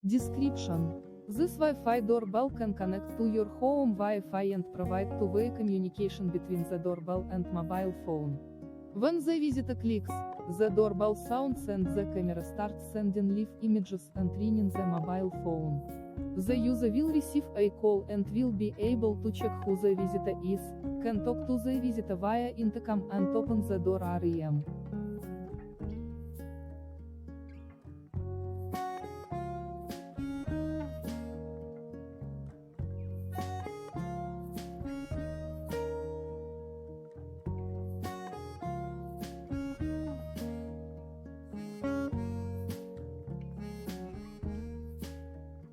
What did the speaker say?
Description: This Wi-Fi doorbell can connect to your home Wi-Fi and provide two-way communication between the doorbell and mobile phone. When the visitor clicks, the doorbell sounds and the camera starts sending live images and ringing the mobile phone. The user will receive a call and will be able to check who the visitor is, can talk to the visitor via intercom and open the door REM.